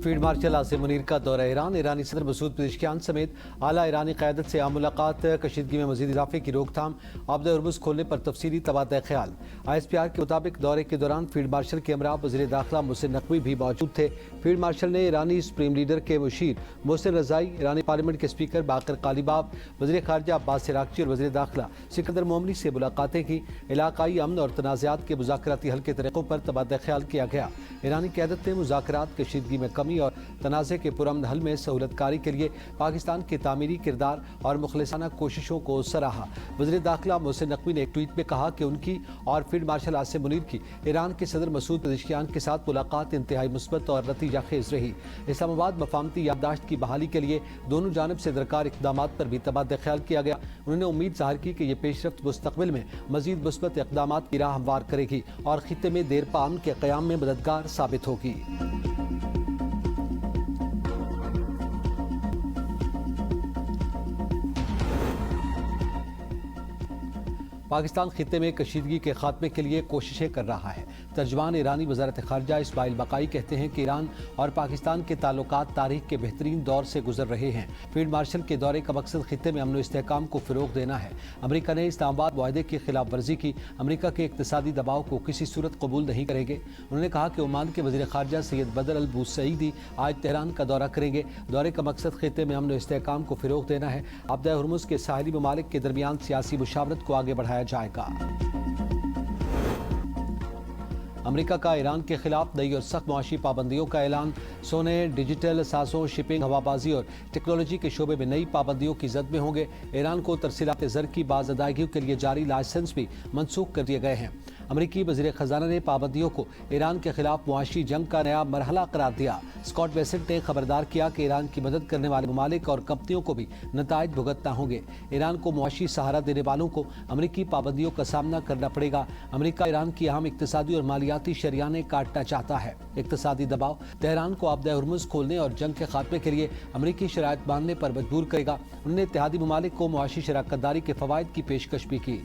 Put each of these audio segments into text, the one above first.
Field marshal Asim Munir का दौरा Iran. ईरानी सदर मसूद पेज़ेश्कियान समेत आला ईरानी क़यादत से आम मुलाकात। कशीदगी में मजीद इजाफे की रोकथाम। आबदा हुर्मुज़ खोलने पर तफसीली तबादला ख्याल। ISPR के मुताबिक दौरे के दौरान फील्ड मार्शल के हमरा वज़ीर दाखिला मोहसिन नकवी भी मौजूद थे। फील्ड मार्शल ने ईरानी सुप्रीम लीडर के मुशीर मोहसिन रज़ाई, ईरानी पार्लियामेंट के स्पीकर बाकर कालीबाफ, वज़ीर ख़ारजा अब्बास इराक़ची और वज़ीर दाखिला सिकंदर मोमनी से मुलाकातें की। इलाकाई अमन और तनाज़ात के मुज़ाकराती हल के तरीक़ों पर तबादला ख्याल किया गया। ईरानी क़यादत ने मुज़ाकरात, कशीदगी में कमी और तनाज़े के पुरअमन हल में सहूलतकारी के लिए पाकिस्तान के तामीरी किरदार और मुखलिसाना कोशिशों को सराहा। वज़ीर दाखिला मोहसिन नकवी ने एक ट्वीट में कहा कि उनकी और फील्ड मार्शल आसिम मुनीर की ईरान के सदर मसूद पेज़ेश्कियान के साथ मुलाकात इंतहाई मुस्बत और नतीजा खेज रही। इस्लामाबाद मफाहमती याददाश्त की बहाली के लिए दोनों जानिब से दरकार इक़दामात पर भी तबादला ख्याल किया गया। उन्होंने उम्मीद ज़ाहिर की कि यह पेशरफ्त मुस्तक़बिल में मज़ीद मुस्बत इक़दामात की राह हमवार करेगी और खित्ते में देरपा अमन के क़याम में मददगार साबित होगी। पाकिस्तान खित्ते में कशीदगी के खात्मे के लिए कोशिशें कर रहा है। तर्जमान ईरानी वज़ारत ख़ारजा इस्माइल बक़ाई कहते हैं कि ईरान और पाकिस्तान के ताल्लुकात तारीख के बेहतरीन दौर से गुजर रहे हैं। फील्ड मार्शल के दौरे का मकसद खित्ते में अमन व इस्तेहकाम को फ़रोग़ देना है। अमरीका ने इस्लामाबाद मुआहदे की खिलाफ वर्जी की। अमरीका के इक़्तिसादी दबाव को किसी सूरत कबूल नहीं करेंगे। उन्होंने कहा कि ओमान के वज़ीर ख़ारजा सैयद बदर अल बुसईदी आज तेहरान का दौरा करेंगे। दौरे का मकसद खित्ते में अमन व इस्तेहकाम को फ़रोग़ देना है। आबदा हुर्मुज़ के साहिली ममालिक के दरमियान सियासी मुशावरत को आगे बढ़ाया जाएगा। अमेरिका का ईरान के खिलाफ नई और सख्त मुआशी पाबंदियों का ऐलान। सोने, डिजिटल असासों, शिपिंग, हवाबाजी और टेक्नोलॉजी के शोबे में नई पाबंदियों की जद में होंगे। ईरान को तरसीलात ज़र की बाज़ अदायगियों के लिए जारी लाइसेंस भी मनसूख कर दिए गए हैं। अमरीकी वज़ीर ख़जाना ने पाबंदियों को ईरान के खिलाफ मुआशी जंग का नया मरहला करार दिया। स्कॉट बेसेंट ने खबरदार किया कि ईरान की मदद करने वाले ममालिक और कंपनियों को भी नताइज भुगतना होंगे। ईरान को मुआशी सहारा देने वालों को अमरीकी पाबंदियों का सामना करना पड़ेगा। अमरीका ईरान की अहम इक़्तिसादी और मालियाती शरियाने काटना चाहता है। इक़्तिसादी दबाव तेहरान को आबदा हुर्मुज़ खोलने और जंग के खात्मे के लिए अमरीकी शराइत मानने पर मजबूर करेगा। उन्होंने इत्तेहादी ममालिक को मुआशी शराकतदारी के फ़वाइद की पेशकश भी की।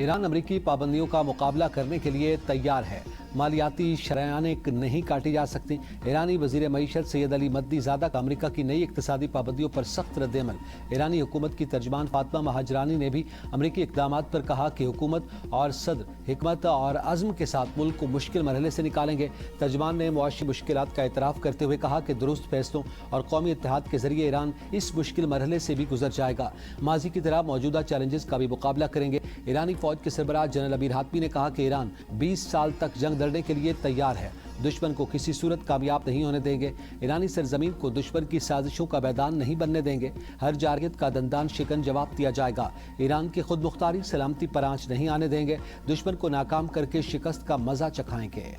ईरान अमरीकी पाबंदियों का मुकाबला करने के लिए तैयार है। मालियाती शरायाने नहीं काटी जा सकती। ईरानी वज़ीर मईशत सैयद अली मद्दी ज़ादा का अमरीका की नई इक़्तिसादी पाबंदियों पर सख्त रद्द-ए-अमल। ईरानी हुकूमत की तर्जमान फातिमा महाजरानी ने भी अमरीकी इक़दामात पर कहा कि हुकूमत और सदर हिकमत और अज़्म के साथ मुल्क को मुश्किल मरहले से निकालेंगे। तर्जमान ने मुआशी मुश्किलात का एतराफ़ करते हुए कहा कि दुरुस्त फैसलों और कौमी इत्तेहाद के जरिए ईरान इस मुश्किल मरहले से भी गुजर जाएगा। माजी की तरह मौजूदा चैलेंजेस का भी मुकाबला करेंगे। ईरानी फ़ौज के सरबराह जनरल अमीर हातमी ने कहा कि ईरान 20 साल तक जंग लड़ने के लिए तैयार है। दुश्मन को किसी सूरत कामयाब नहीं होने देंगे। ईरानी सरजमीन को दुश्मन की साजिशों का मैदान नहीं बनने देंगे। हर जारगत का दंदान शिकन जवाब दिया जाएगा। ईरान की खुद मुख्तारी सलामती पर आंच नहीं आने देंगे। दुश्मन को नाकाम करके शिकस्त का मजा चखाएंगे।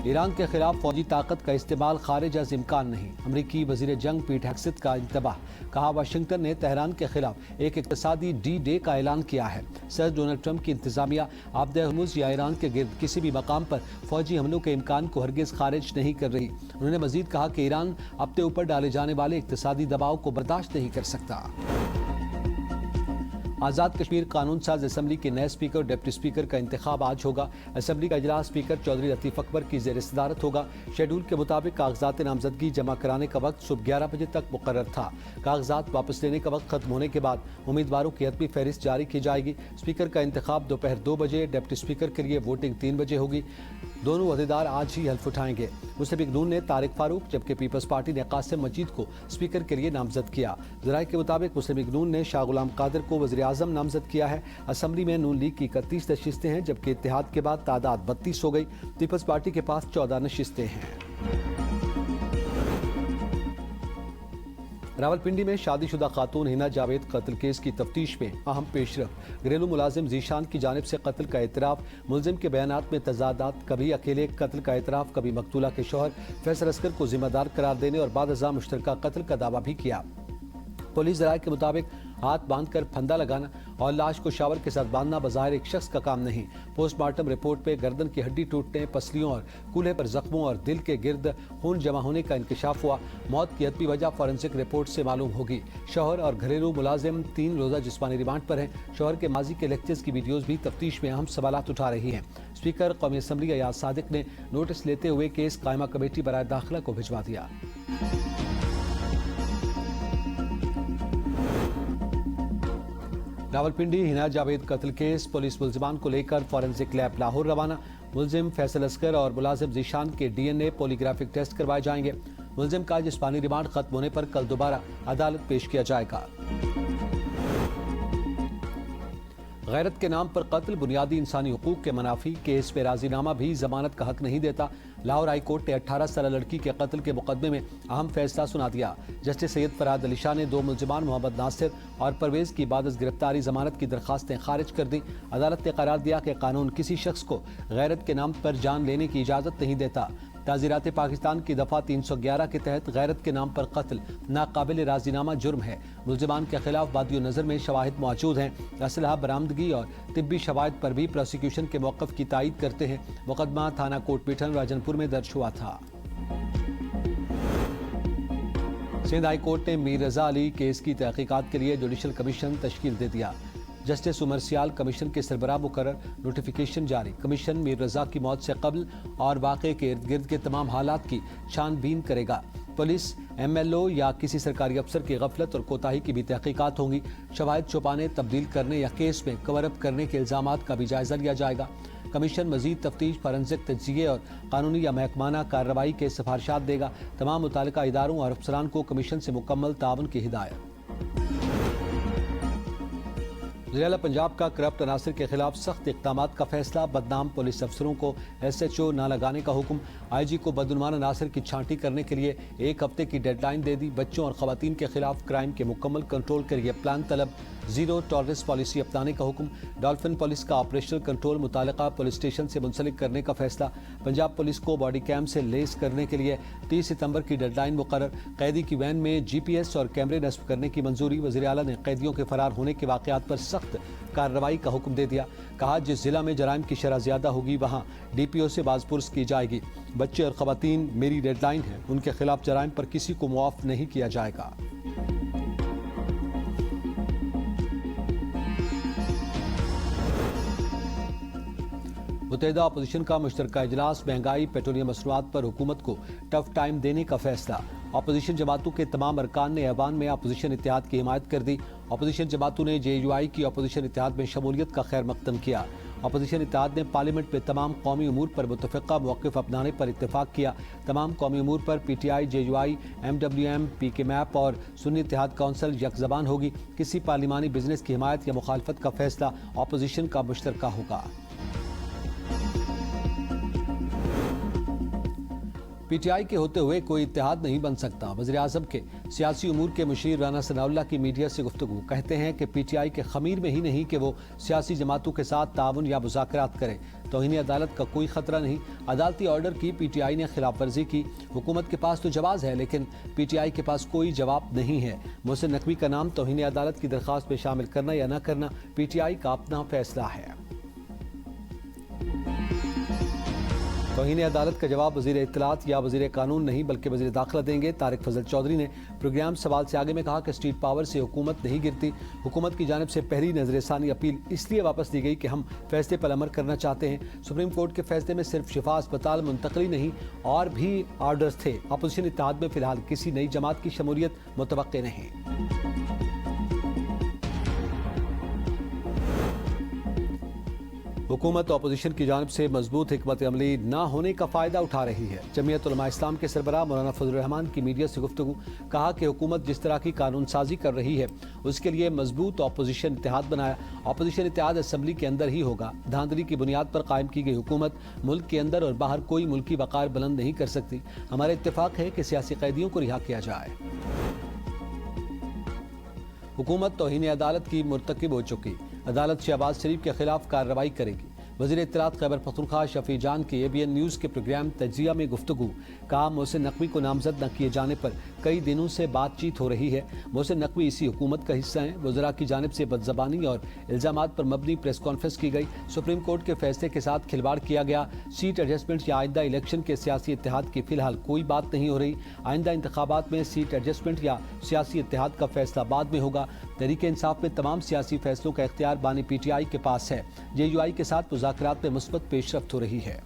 ईरान के खिलाफ फौजी ताकत का इस्तेमाल खारिज अज इम्कान नहीं। अमरीकी वज़ीर जंग पीट हेग्सेथ का इंतबाह। कहा वाशिंगटन ने तेहरान के खिलाफ एक इक़्तिसादी D-Day का ऐलान किया है। सदर डोनाल्ड ट्रंप की इंतजामिया आबदा हुर्मुज़ या ईरान के गिर्द किसी भी मकाम पर फौजी हमलों के इम्कान को हरगिज़ खारिज नहीं कर रही। उन्होंने मजीद कहा कि ईरान अपने ऊपर डाले जाने वाले इक़्तिसादी दबाव को बर्दाश्त नहीं कर सकता। आज़ाद कश्मीर कानून साज असम्बली के नए स्पीकर और डिप्टी स्पीकर का इंतखाब आज होगा। असम्बली का इजलास स्पीकर चौधरी लतीफ़ अकबर की ज़ेर सदारत होगा। शेड्यूल के मुताबिक कागजात नामजदगी जमा कराने का वक्त सुबह 11 बजे तक मुकर्रर था। कागजात वापस लेने का वक्त खत्म होने के बाद उम्मीदवारों की हतमी फहरिस्त जारी की जाएगी। स्पीकर का इंतखाब दोपहर 2 बजे, डिप्टी स्पीकर के लिए वोटिंग 3 बजे होगी। दोनों अहदेदार आज ही हल्फ उठाएंगे। मुस्लिम लीग नून ने तारिक फारूक जबकि पीपल्स पार्टी ने कासिम मजीद को स्पीकर के लिए नामजद किया। ज़राए के मुताबिक मुस्लिम लीग नून ने शाह गुलाम कादिर को वज़ीर आज़म नामजद किया है। असम्बली में नून लीग की 31 नशिस्तें हैं जबकि इत्तेहाद के बाद तादाद 32 हो गई। पीपल्स पार्टी के पास 14 नशिस्तें हैं। रावलपिंडी में शादीशुदा खातून हिना जावेद कत्ल केस की तफ्तीश में अहम पेशरफ। घरेलू मुलाजिम जीशान की जानिब से कत्ल का एतराफ़। मुलजिम के बयानात में तजादात, कभी अकेले कत्ल का एतराफ़, कभी मकतूला के शौहर फैसल अस्कर को जिम्मेदार करार देने और बाद अज़ा मुश्तरका कत्ल का दावा भी किया। पुलिस ज़राए के मुताबिक हाथ बांधकर फंदा लगाना और लाश को शावर के साथ बांधना बज़ाहिर एक शख्स का काम नहीं। पोस्टमार्टम रिपोर्ट पे गर्दन की हड्डी टूटने, पसलियों और कूल्हे पर जख्मों और दिल के गिर्द खून जमा होने का इंकशाफ हुआ। मौत की अदबी वजह फॉरेंसिक रिपोर्ट से मालूम होगी। शौहर और घरेलू मुलाजिम 3 रोज़ा जिस्मानी रिमांड पर हैं। शौहर के माजी के लेक्चर्स की वीडियोज़ भी तफ्तीश में अहम सवालात उठा रही हैं। स्पीकर कौमी असम्बली अयाज सादिक ने नोटिस लेते हुए केस कायमा कमेटी बराए दाखिला को भिजवा दिया। रावलपिंडी हिना जावेद कत्ल केस, पुलिस मुल्जिमान को लेकर फॉरेंसिक लैब लाहौर रवाना। मुल्जिम फैसल असगर और मुलाजिम जीशान के DNA पॉलीग्राफिक टेस्ट करवाए जाएंगे। मुल्जिम का जिस्मानी रिमांड खत्म होने पर कल दोबारा अदालत पेश किया जाएगा। गैरत के नाम पर कत्ल बुनियादी इंसानी हुकूक के मनाफी, केस पे राजीनामा भी जमानत का हक नहीं देता। लाहौर हाई कोर्ट ने 18 साल लड़की के कत्ल के मुकदमे में अहम फैसला सुना दिया। जस्टिस सैयद फराद अली शाह ने 2 मुल्जिमान मोहम्मद नासिर और परवेज की बाद गिरफ्तारी जमानत की दरखास्तें खारिज कर दी। अदालत ने करार दिया कि कानून किसी शख्स को गैरत के नाम पर जान लेने की इजाज़त नहीं देता। ताज़ीरात पाकिस्तान की दफ़ा 311 के तहत गैरत के नाम पर कत्ल नाकाबिल राजीनामा जुर्म है। मुल्जिमान के खिलाफ बादियो नज़र में शवाहिद मौजूद हैं। असलहा बरामदगी और तिब्बी शवाहिद पर भी प्रोसिक्यूशन के मौक़िफ़ की तायीद करते हैं। मुकदमा थाना कोट पीठन राजनपुर में दर्ज हुआ था। सिंध हाई कोर्ट ने मीर रजा अली केस की तहकीकात के लिए जुडिशल कमीशन तश्कील दे दिया। जस्टिस उमर सियाल कमीशन के सरबराह मुकर्रर, नोटिफिकेशन जारी। कमीशन मीर रजा की मौत से कबल और वाक़े के इर्द गिर्द के तमाम हालात की छानबीन करेगा। पुलिस, MLO या किसी सरकारी अफसर की गफलत और कोताही की भी तहकीकात होंगी। शवाहिद छुपाने, तब्दील करने या केस में कवर अप करने के इल्जामात का भी जायजा लिया जाएगा। कमीशन मजीद तफ्तीश, फॉरेंसिक तज्ज़िये और कानूनी या महकमाना कार्रवाई के सिफारिशात देगा। तमाम मुतालिका इदारों और अफसरान को कमीशन से मुकम्मल ताउन की हिदायत। वज़ीर-ए-आला पंजाब का करप्ट अनासर के खिलाफ सख्त इक़दामात का फैसला। बदनाम पुलिस अफसरों को SHO न लगाने का हुक्म। IG को बदनुमान अनासर की छांटी करने के लिए 1 हफ्ते की डेडलाइन दे दी। बच्चों और ख़वातीन के खिलाफ क्राइम के मुकम्मल कंट्रोल के लिए प्लान तलब। ज़ीरो टॉलरेंस पॉलिसी अपनाने का हुक्म। डॉल्फिन पुलिस का ऑपरेशनल कंट्रोल मुतालिका पुलिस स्टेशन से मुंसलिक करने का फैसला। पंजाब पुलिस को बॉडी कैम से लेस करने के लिए 30 सितंबर की डेडलाइन मुकर्रर। कैदी की वैन में GPS और कैमरे नस्ब करने की मंजूरी। वज़ीर-ए-आला ने कैदियों के फरार होने के वाक़यात पर सख्त कार्रवाई का हुक्म दे दिया। कहा, जिस जिला में जराइम की शरह ज्यादा होगी वहाँ DPO से बाज़पुरस की जाएगी। बच्चे और ख़वातीन मेरी डेडलाइन है, उनके खिलाफ जराइम पर किसी को मुआफ़ नहीं किया जाएगा। मुत्तहिदा अपोजिशन का मुश्तरका इजलास। महंगाई, पेट्रोलियम मसनूआत पर हुकूमत को टफ टाइम देने का फैसला। अपोजिशन जमातों के तमाम अरकान ने ऐवान में अपोजिशन इत्तेहाद की हिमायत कर दी। अपोजिशन जमातों ने JUI की अपोजिशन इत्तेहाद में शमूलियत का खैर मकदम किया। अपोजिशन इत्तेहाद ने पार्लियामेंट में तमाम कौमी उमूर पर मुतफ़िक़ा मौक़िफ़ अपनाने पर इत्तेफाक किया। तमाम कौमी उमूर पर PTI, JUI, MWM, PKMAP और सुन्नी इत्तेहाद कौंसिल यकज़बान होगी। किसी पार्लिमानी बिजनेस की हिमायत या मुखालफत का फैसला अपोजिशन का मुश्तरका होगा। PTI के होते हुए कोई इत्तेहाद नहीं बन सकता। वज़ीर-ए-आज़म के सियासी उमूर के मुशीर राना सनाउल्लाह की मीडिया से गुफ्तगू। कहते हैं कि PTI के खमीर में ही नहीं कि वो सियासी जमातों के साथ ताउन या मुज़ाकरात करे। तौहीन अदालत का कोई खतरा नहीं। अदालती ऑर्डर की PTI ने खिलाफ वर्जी की। हुकूमत के पास तो जवाब है, लेकिन PTI के पास कोई जवाब नहीं है। मोहसिन नकवी का नाम तौहीन अदालत की दरख्वास्त में शामिल करना या न करना PTI का अपना फैसला है। तौहीन अदालत का जवाब वज़ीर इत्तलात या वज़ीर कानून नहीं बल्कि वज़ीर दाखिला देंगे। तारिक फजल चौधरी ने प्रोग्राम सवाल से आगे में कहा कि स्टेट पावर से हुकूमत नहीं गिरती। हुकूमत की जानिब से पहली नजरसानी अपील इसलिए वापस ली गई कि हम फैसले पर अमल करना चाहते हैं। सुप्रीम कोर्ट के फैसले में सिर्फ शिफा अस्पताल मुंतकली नहीं और भी आर्डर्स थे। अपोजिशन इत्तेहाद में फिलहाल किसी नई जमात की शमूलियत मुतवक्के नहीं। हुकूमत अपोजिशन की जानिब से मजबूत हिकमत अमली न होने का फ़ायदा उठा रही है। जमीयत उलमा इस्लाम के सरबराह मौलाना फजल रहमान की मीडिया से गुफ्तगू। कहा कि हुकूमत जिस तरह की कानून साजी कर रही है उसके लिए मजबूत अपोजिशन इत्तेहाद बनाया। अपोजिशन इत्तेहाद असम्बली के अंदर ही होगा। धांधली की बुनियाद पर कायम की गई हुकूमत मुल्क के अंदर और बाहर कोई मुल्की वक़ार बुलंद नहीं कर सकती। हमारा इत्तेफाक है कि सियासी कैदियों को रिहा किया जाए। हुकूमत तौहीन अदालत की मुर्तकिब हो चुकी। अदालत शहबाज शरीफ के खिलाफ कार्रवाई करेगी। वज़ीर इत्तलात खैबर पख्तूनख्वा शफी जान के ABN न्यूज़ के प्रोग्राम तज्जिया में गुफ्तगू। कहा, मोहसिन नकवी को नामजद न किए जाने पर कई दिनों से बातचीत हो रही है। मोहसिन नकवी इसी हुकूमत का हिस्सा हैं। वज़रा की जानिब से बदज़बानी और इल्ज़ामात पर मबनी प्रेस कॉन्फ्रेंस की गई। सुप्रीम कोर्ट के फैसले के साथ खिलवाड़ किया गया। सीट एडजस्टमेंट या आइंदा इलेक्शन के सियासी इत्तेहाद की फिलहाल कोई बात नहीं हो रही। आइंदा इंतखाबात में सीट एडजस्टमेंट या सियासी इत्तेहाद का फैसला बाद में होगा। तहरीक इंसाफ में तमाम सियासी फैसलों का इख्तियार बानी PTI के पास है। JUI के साथ मुज़ाकरात में मुस्बत पेशरफ्त हो रही है।